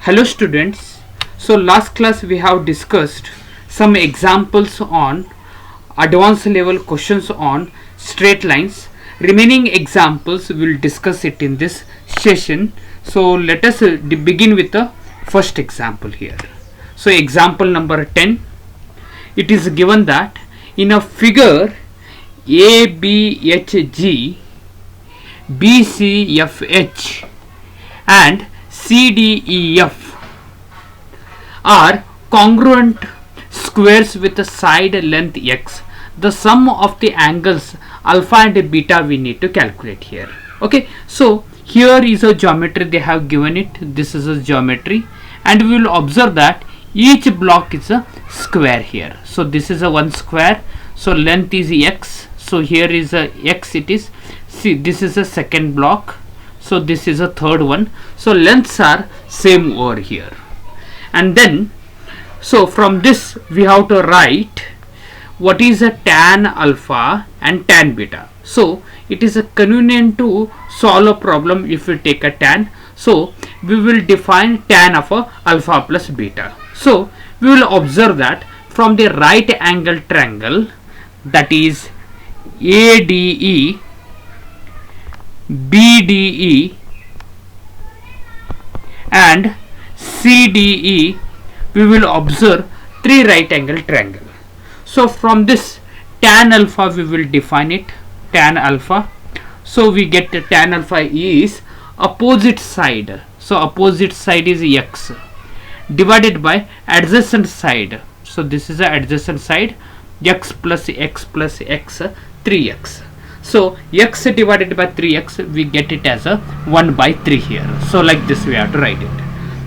Hello students. So last class we have discussed some examples on advanced level questions on straight lines. Remaining examples we will discuss it in this session. So let us begin with the first example here. So example number 10. It is given that in a figure ABHG, BCFH and CDEF are congruent squares with a side length x. The sum of the angles alpha and beta we need to calculate here. Okay, so here is a geometry they have given it. This is a geometry, and we will observe that each block is a square here. So this is a one square. So length is x. So here is a x. It is. See, this is a second block. So this is a third one. So lengths are same over here. And then, so from this we have to write what is a tan alpha and tan beta. So it is a convenient to solve a problem if we take a tan. So we will define tan of a alpha plus beta. So we will observe that from the right angle triangle, that is ADE, BDE and CDE, we will observe three right angle triangle. So from this tan alpha we will define it, tan alpha. So we get tan alpha is opposite side. So opposite side is x divided by adjacent side. So this is the adjacent side, x plus x 3x. So x divided by 3x, we get it as a 1 by 3 here. So like this we have to write it.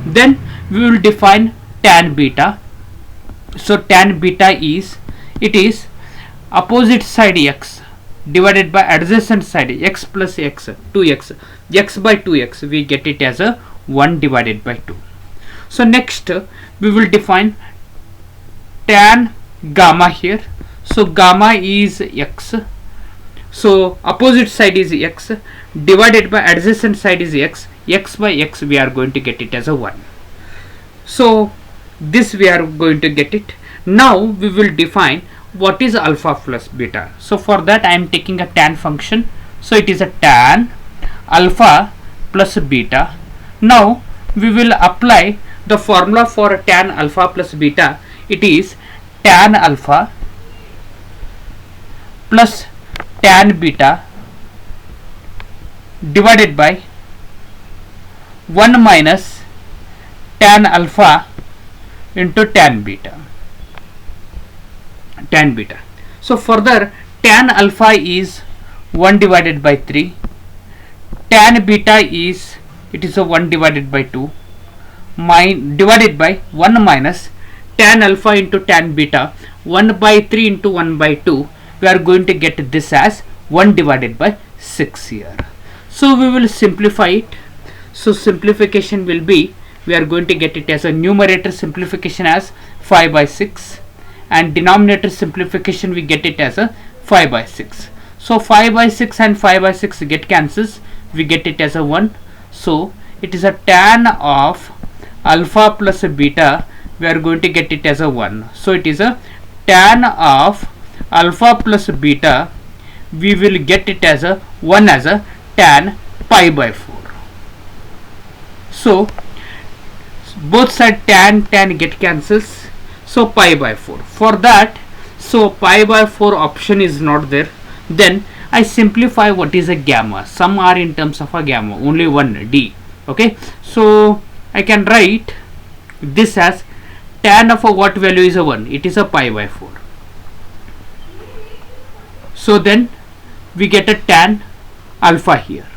Then we will define tan beta. So tan beta is, it is opposite side x divided by adjacent side x plus x, 2x, x by 2x, we get it as a 1 divided by 2. So next we will define tan gamma here. So gamma is x. So opposite side is x divided by adjacent side is x. X by x we are going to get it as a 1. So this we are going to get it. Now we will define what is alpha plus beta. So for that I am taking a tan function. So it is a tan alpha plus beta. Now we will apply the formula for tan alpha plus beta. It is tan alpha plus tan beta divided by 1 minus tan alpha into tan beta. So further, tan alpha is 1 divided by 3, tan beta is, it is a 1 divided by 2, divided by 1 minus tan alpha into tan beta, 1 by 3 into 1 by 2, we are going to get this as 1 divided by 6 here. So we will simplify it. So simplification will be, we are going to get it as a numerator simplification as 5 by 6 and denominator simplification we get it as a 5 by 6. So 5 by 6 and 5 by 6 get cancels, we get it as a 1. So it is a tan of alpha plus beta, we are going to get it as a 1. So it is a tan of alpha plus beta, we will get it as a 1 as a tan pi by 4. So both side tan get cancels. So pi by 4. For that, so pi by 4 option is not there. Then I simplify what is a gamma. Some are in terms of a gamma, only one d. Okay, so I can write this as tan of a what value is a 1. It is a pi by 4. So then we get a tan alpha here.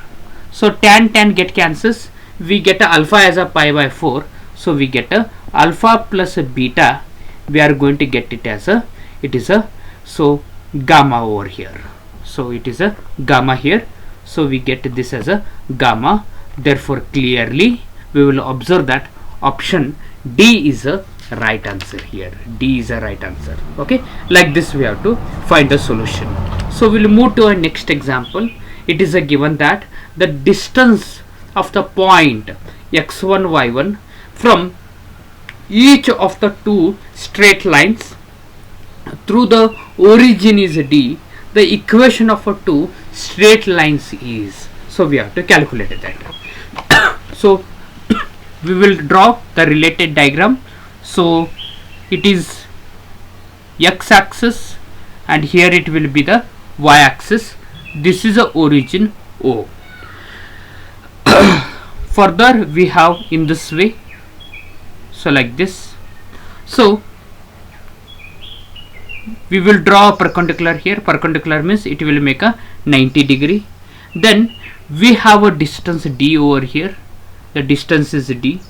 So tan get cancels. We get a alpha as a pi by 4. So we get a alpha plus a beta. We are going to get it as a, it is a, so gamma over here. So it is a gamma here. So we get this as a gamma. Therefore clearly we will observe that option D is a right answer here. D is a right answer. Okay, like this we have to find the solution. So we'll move to our next example. It is a given that the distance of the point x1 y1 from each of the two straight lines through the origin is D, the equation of a two straight lines is. So we have to calculate that. So we will draw the related diagram. So it is x axis and here it will be the y axis. This is the origin O. Further we have in this way, so like this. So we will draw a perpendicular here. Perpendicular means it will make a 90 degree. Then we have a distance D over here. The distance is D,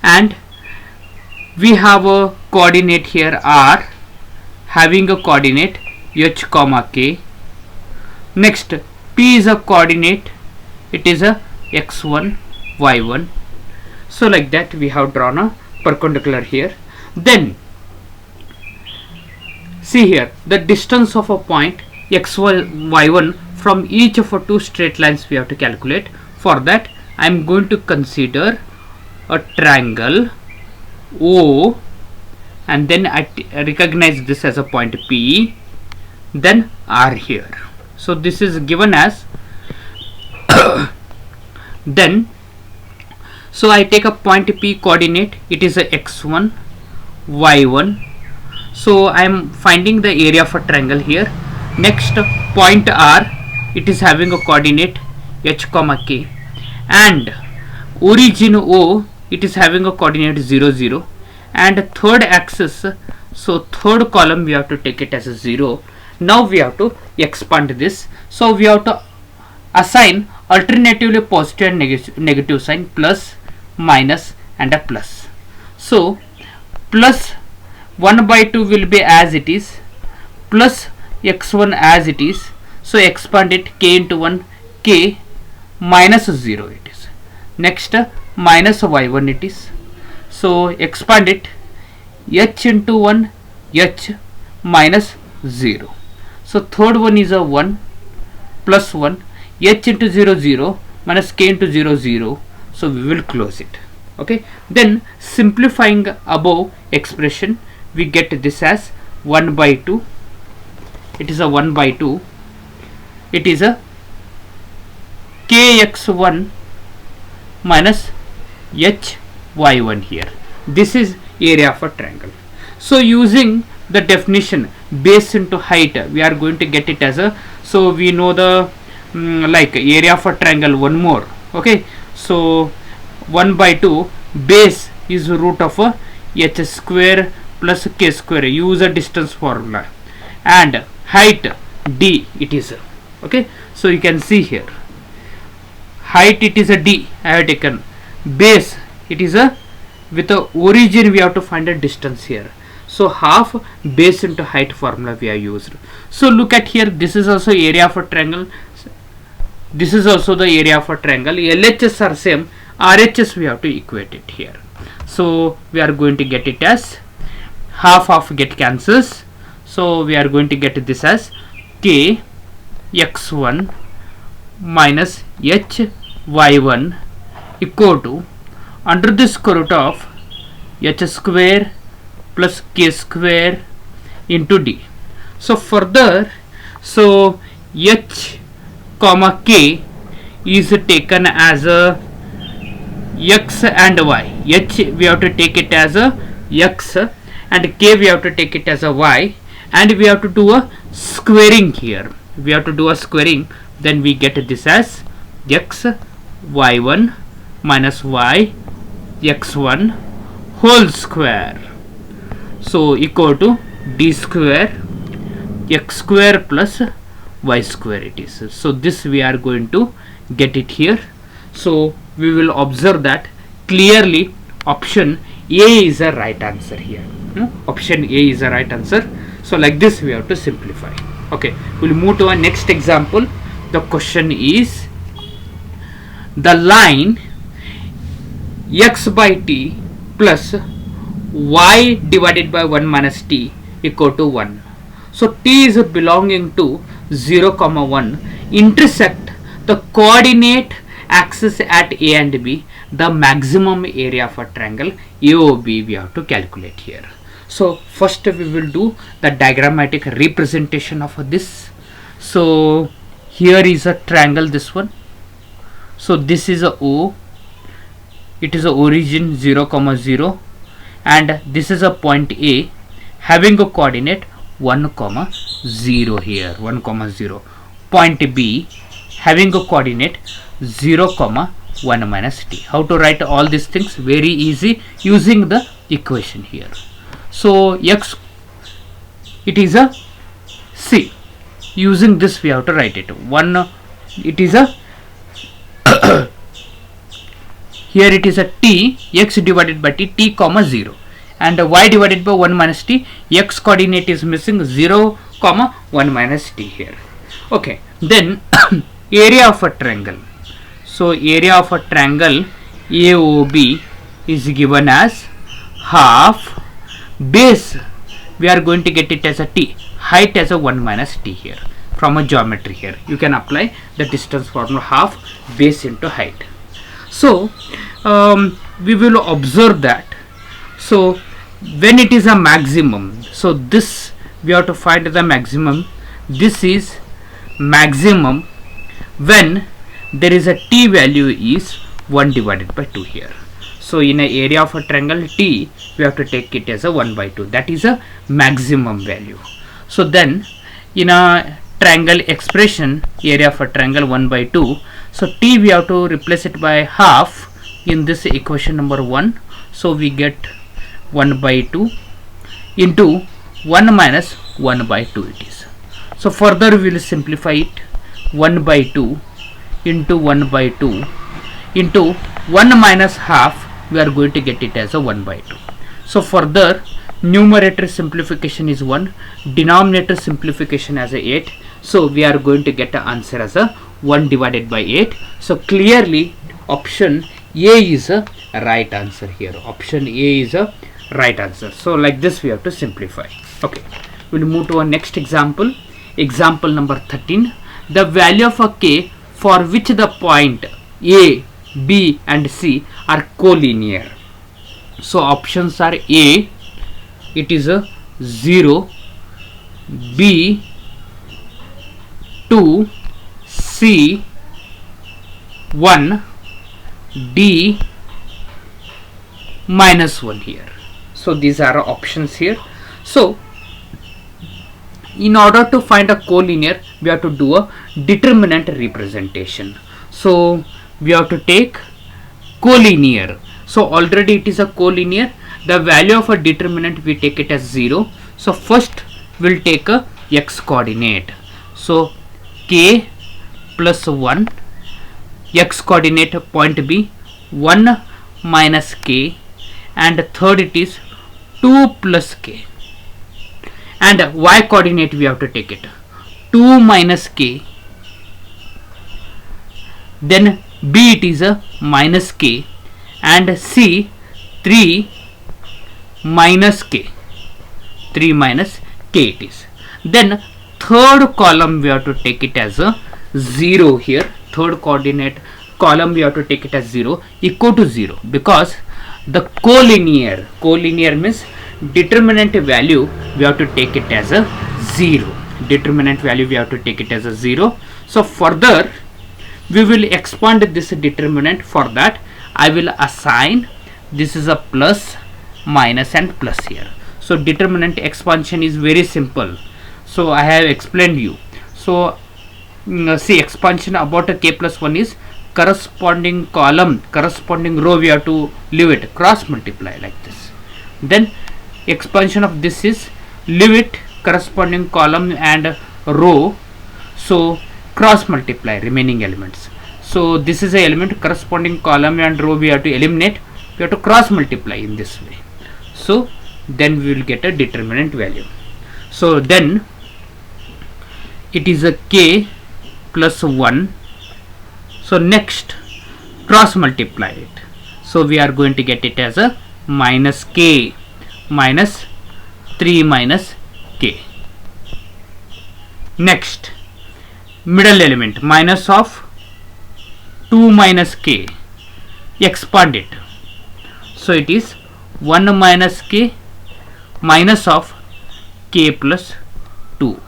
and we have a coordinate here R, having a coordinate h comma k. Next P is a coordinate, it is a x1 y1. So like that we have drawn a perpendicular here. Then see here, the distance of a point x1 y1 from each of our two straight lines we have to calculate. For that I am going to consider a triangle O, and then I recognize this as a point P, then R here. So this is given as then so I take a point P coordinate, it is a x1 y1. So I am finding the area of a triangle here. Next point R, it is having a coordinate h comma k, and origin O, it is having a coordinate 0 0, and third axis, so third column we have to take it as a 0. Now we have to expand this. So we have to assign alternatively positive and negative sign, plus, minus and a plus. So plus 1 by 2 will be as it is, plus x1 as it is. So expand it, k into 1 k, minus 0 it is. Next minus y1 it is. So expand it, h into 1 h minus 0. So third one is a 1 plus 1, h into 0 0 minus k into 0 0. So we will close it. Okay, then simplifying above expression, we get this as 1 by 2. It is a 1 by 2. It is a kx1 minus hy1 here. This is area of a triangle. So using the definition base into height, we are going to get it as a, so we know the like area of a triangle one more. Okay, so 1 by 2 base is root of a h square plus k square, use a distance formula, and height d it is. Okay, so you can see here height it is a d I have taken, base it is a, with the origin we have to find a distance here. So half base into height formula we have used. So look at here, this is also area of a triangle, this is also the area of a triangle. LHS are same, RHS we have to equate it here. So we are going to get it as half of get cancels. So we are going to get this as k x1 minus h y1 equal to under the square root of h square plus k square into d. So further, so h comma k is taken as a x and y. H we have to take it as a x and k we have to take it as a y, and we have to do a squaring here. We have to do a squaring, then we get this as x y1 minus y x1 whole square. So equal to d square x square plus y square it is. So this we are going to get it here. So we will observe that clearly option A is a right answer here. Option A is a right answer. So like this we have to simplify. Okay, we'll move to our next example. The question is, the line x by t plus y divided by 1 minus t equal to 1. So t is belonging to 0 comma 1 intersect the coordinate axis at A and B the maximum area of a triangle AOB we have to calculate here. So first we will do the diagrammatic representation of this. So here is a triangle, this one. So this is a O, it is a origin 0, 0, and this is a point A having a coordinate 1, 0 here, 1, 0. Point B having a coordinate 0, 1 minus t. How to write all these things? Very easy, using the equation here. So x, it is a C. Using this we have to write it. It is a here it is a t, x divided by t, 0, and y divided by 1 minus t. X coordinate is missing, 0, 1 minus t here. Okay, then area of a triangle. So area of a triangle AOB is given as half base. We are going to get it as a t, height as a 1 minus t here. From a geometry here, you can apply the distance formula, half base into height. So we will observe that. So when it is a maximum, so this we have to find the maximum. This is maximum when there is a t value is 1 divided by 2 here. So in an area of a triangle t, we have to take it as a 1 by 2. That is a maximum value. So then in a triangle expression, area of a triangle 1 by 2, so t we have to replace it by half in this equation number 1. So we get 1 by 2 into 1 minus 1 by 2 it is. So further we will simplify it. 1 by 2 into 1 by 2 into 1 minus half, we are going to get it as a 1 by 2. So further numerator simplification is 1, denominator simplification as a 8. So we are going to get the answer as a 1 divided by 8. So clearly option A is a right answer here. Option A is a right answer. So like this we have to simplify. Okay, we'll move to our next example. Example number 13. The value of a k for which the point A, B and C are collinear. So options are A, it is a 0, B 2, C 1, D minus 1 here. So these are options here. So in order to find a collinear, we have to do a determinant representation. So we have to take collinear. So already it is a collinear. The value of a determinant we take it as 0. So first we'll take a x coordinate. So k plus 1, x coordinate point B 1 minus k, and third it is 2 plus k, and y coordinate we have to take it 2 minus k, then B it is a minus k, and C 3 minus k, 3 minus k it is. Then third column we have to take it as a 0 here. Third coordinate column we have to take it as 0, equal to 0, because the collinear means determinant value we have to take it as a 0. Determinant value we have to take it as a 0. So further we will expand this determinant. For that I will assign this is a plus, minus and plus here. So determinant expansion is very simple. So I have explained you. So see, expansion about a k plus 1 is corresponding column, corresponding row we have to leave it, cross multiply like this. Then expansion of this is leave it corresponding column and row, so cross multiply remaining elements. So this is a element, corresponding column and row we have to eliminate, we have to cross multiply in this way. So then we will get a determinant value. So then it is a k plus 1. So next cross multiply it. So we are going to get it as a minus k minus 3 minus k. Next middle element minus of 2 minus k expand it. So it is 1 minus k minus of k plus 2.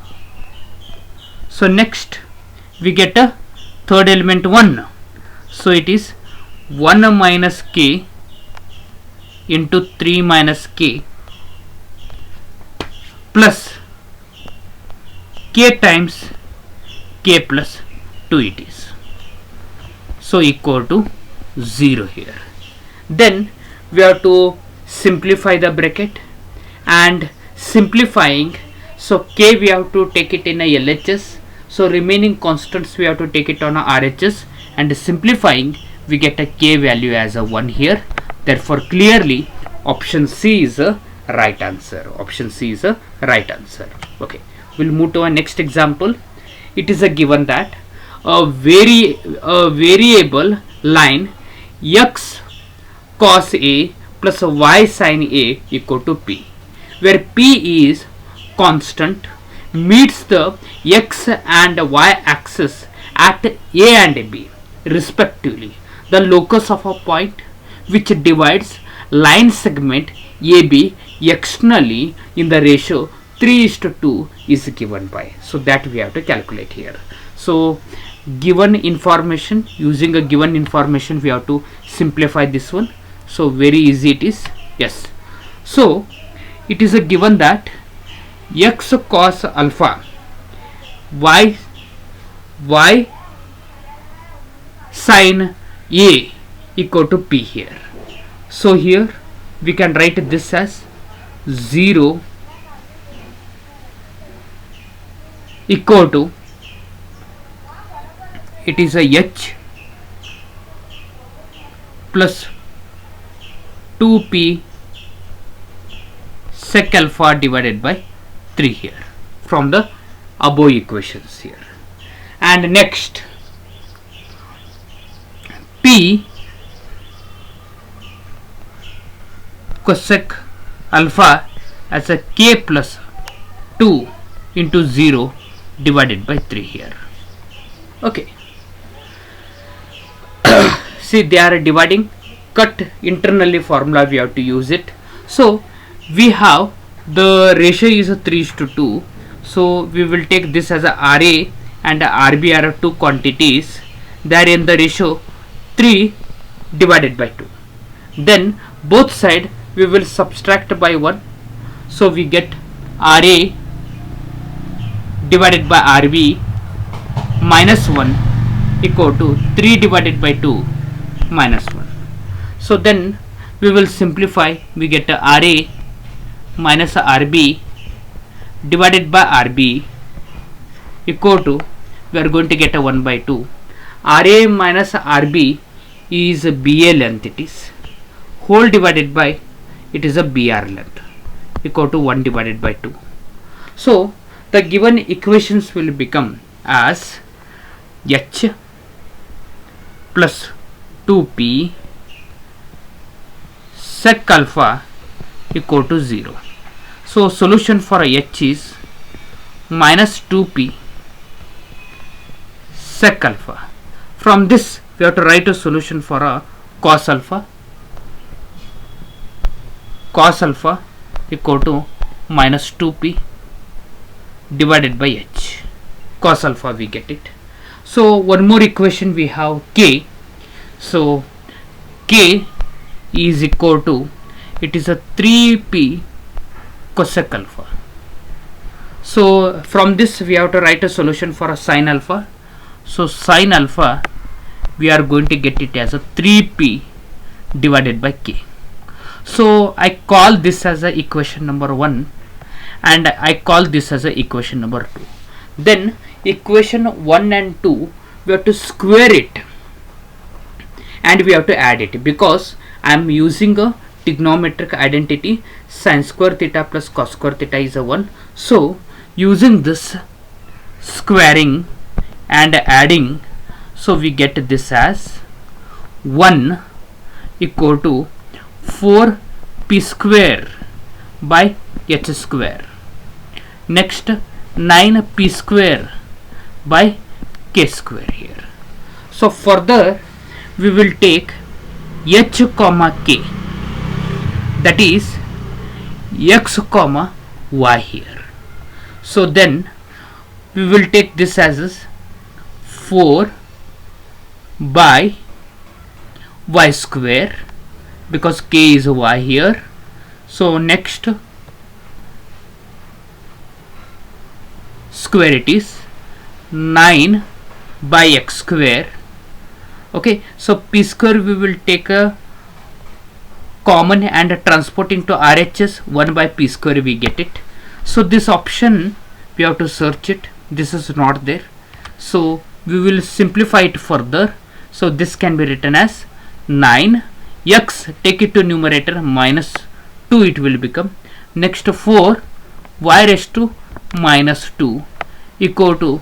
So next we get a third element 1. So it is 1 minus k into 3 minus k plus k times k plus 2 it is. So equal to 0 here. Then we have to simplify the bracket, and simplifying, so k we have to take it in a LHS, so remaining constants we have to take it on a RHS, and simplifying we get a k value as a 1 here. Therefore clearly option C is a right answer. Option C is a right answer. Okay, we'll move to our next example. It is a given that a variable line x cos a plus y sin a equal to p, where p is constant, meets the x and y axis at a and b respectively. The locus of a point which divides line segment AB externally in the ratio 3:2 is given by. So that we have to calculate here. So given information, using a given information we have to simplify this one. So very easy it is. Yes. So it is a given that x cos alpha y sin a equal to p here. So here we can write this as 0 equal to, it is a h plus 2p sec alpha divided by 3 here from the above equations here. And next p cosec alpha as a k plus 2 into 0 divided by 3 here. Okay. See, they are dividing, cut internally formula we have to use it. So we have the ratio is a 3:2. So we will take this as a RA and RB are two quantities. Therein the ratio 3 divided by 2. Then both side we will subtract by 1. So we get RA divided by RB minus 1 equal to 3 divided by 2 minus 1. So then we will simplify, we get a RA minus a RB divided by RB equal to, we are going to get a 1 by 2. RA minus RB is a BA length, it is, whole divided by, it is a BR length equal to 1 divided by 2. So the given equations will become as h plus 2p sec alpha equal to 0. So solution for h is minus 2p sec alpha. From this we have to write a solution for a cos alpha. Cos alpha equal to minus 2p divided by h. Cos alpha we get it. So one more equation we have k. So k is equal to, it is a 3p cosec alpha. So from this we have to write a solution for a sin alpha. So sin alpha we are going to get it as a 3p divided by k. So I call this as a equation number 1 and I call this as a equation number 2. Then equation 1 and 2 we have to square it and we have to add it, because I am using a trigonometric identity, sin square theta plus cos square theta is a 1. So using this squaring and adding, so we get this as 1 equal to 4p square by h square. Next 9p square by k square here. So further we will take h comma k, that is x comma y here. So then we will take this as 4 by y square, because k is y here. So next square, it is 9 by x square. Okay, so p square we will take a common and transport into RHS. 1 by p square we get it. So this option we have to search it. This is not there, so we will simplify it further. So this can be written as 9 x, take it to numerator, minus 2 it will become. Next 4 y raised to minus 2 equal to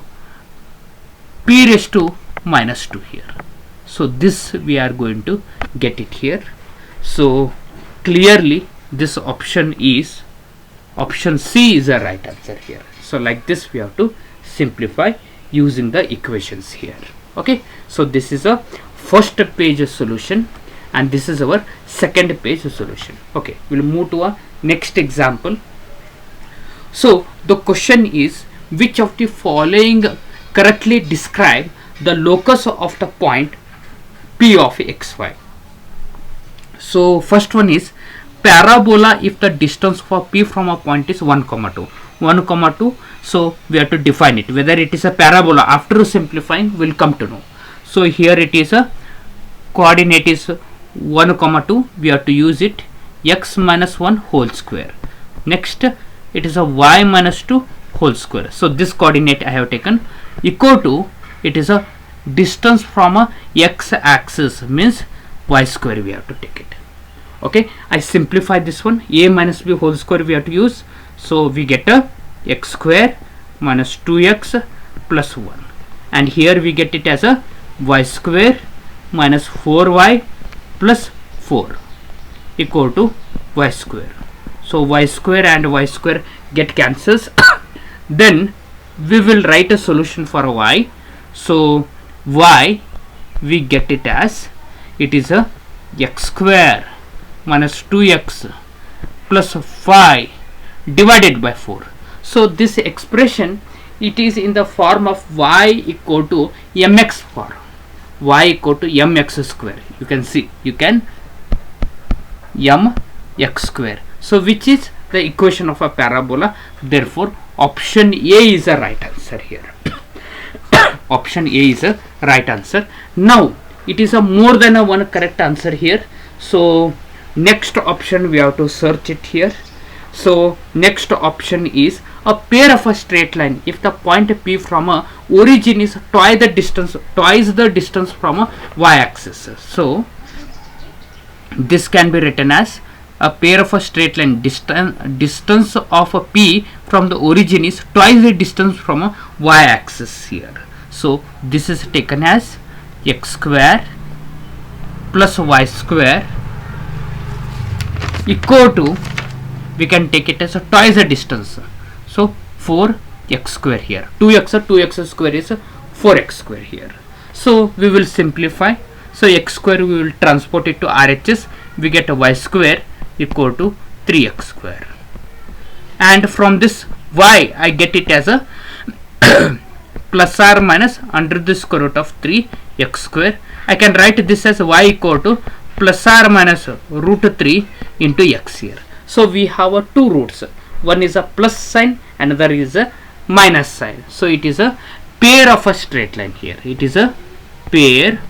p raised to minus 2 here. So this we are going to get it here. So clearly this option is option C is the right answer here. So like this we have to simplify using the equations here. Okay, so this is a first page solution and this is our second page solution. Okay, we'll move to a next example. So the question is, which of the following correctly describe the locus of the point P of xy? So first one is parabola if the distance for P from a point is 1 comma 2. 1 comma 2, so we have to define it whether it is a parabola. After simplifying we'll come to know. So here it is a coordinate is 1 comma 2, we have to use it x minus 1 whole square. Next it is a y minus 2 whole square. So this coordinate I have taken equal to, it is a distance from a x axis, means y square we have to take it. Okay, I simplify this one, a minus b whole square we have to use. So we get a x square minus 2x plus 1, and here we get it as a y square minus 4y plus 4 equal to y square. So y square and y square get cancels. Then we will write a solution for y. So y we get it as, it is a x square minus 2x plus 5 divided by 4. So this expression, it is in the form of y equal to mx form, y equal to mx square. You can see, you can mx square. So which is the equation of a parabola. Therefore option A is the right answer here. Option A is a right answer. Now it is a more than a one correct answer here. So next option we have to search it here. So next option is a pair of a straight line if the point P from a origin is twice the distance from a y-axis. So this can be written as a pair of a straight line, distance of a P from the origin is twice the distance from a y-axis here. So this is taken as x square plus y square equal to, we can take it as a twice the distance. So 4x square here, 2x square is 4x square here. So we will simplify. So x square we will transport it to RHS, we get a y square equal to 3x square, and from this y I get it as a plus or minus under the square root of 3x square. I can write this as y equal to plus or minus root 3 into x here. So we have two roots, one is a plus sign, another is a minus sign. So it is a pair of a straight line here. It is a pair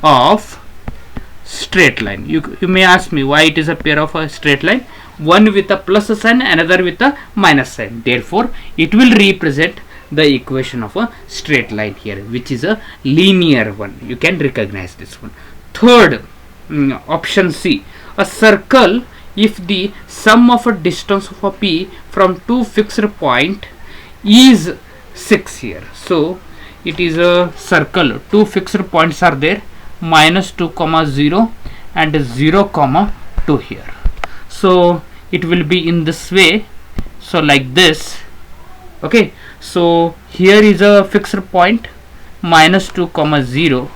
of straight line. You may ask me why it is a pair of a straight line, one with a plus sign, another with a minus sign. Therefore it will represent the equation of a straight line here, which is a linear one. You can recognize this one. Third, option C, a circle if the sum of a distance of a P from two fixed point is 6 here. So it is a circle, two fixed points are there, minus 2 comma 0 and 0 comma 2 here. So it will be in this way, so like this. Okay, so here is a fixed point minus 2 comma 0,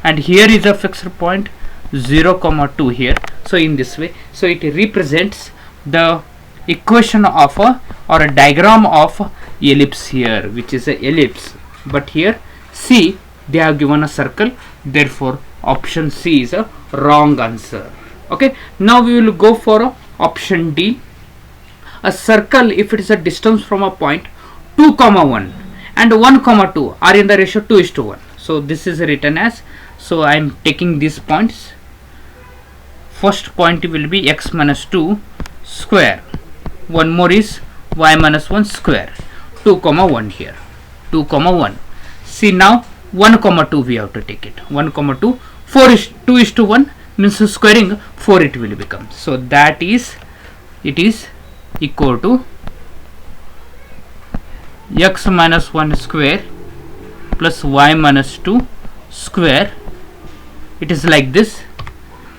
and here is a fixed point 0 comma 2 here. So in this way, so it represents the equation of a or a diagram of ellipse here, which is a ellipse. But here C, they have given a circle, therefore option C is a wrong answer. Okay, now we will go for option D. A circle, if it is a distance from a point 2 comma 1 and 1 comma 2 are in the ratio 2:1. So this is written as, so I am taking these points. First point will be x minus 2 square, one more is y minus 1 square, 2 comma 1 here, 2 comma 1. See, now 1 comma 2 we have to take it, 1 comma 2, 2:1 means squaring 4 it will become. So that is, it is equal to x minus 1 square plus y minus 2 square. It is like this.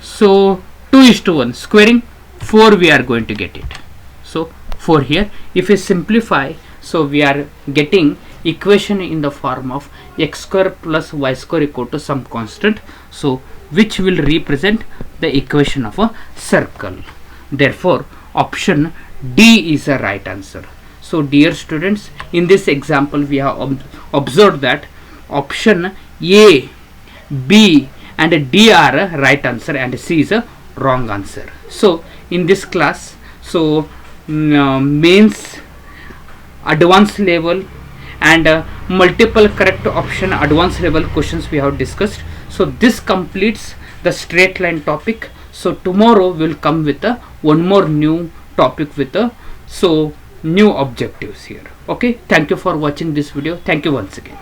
So 2:1 squaring 4 we are going to get it. So 4 here. If we simplify, so we are getting equation in the form of x square plus y square equal to some constant, so which will represent the equation of a circle. Therefore option D is the right answer. So dear students, in this example we have observed that option A, B and D are a right answer and C is a wrong answer. So in this class, so mains, advanced level and multiple correct option advanced level questions we have discussed. So this completes the straight line topic. So tomorrow we will come with a one more new topic with a new objectives here. Okay, thank you for watching this video. Thank you once again.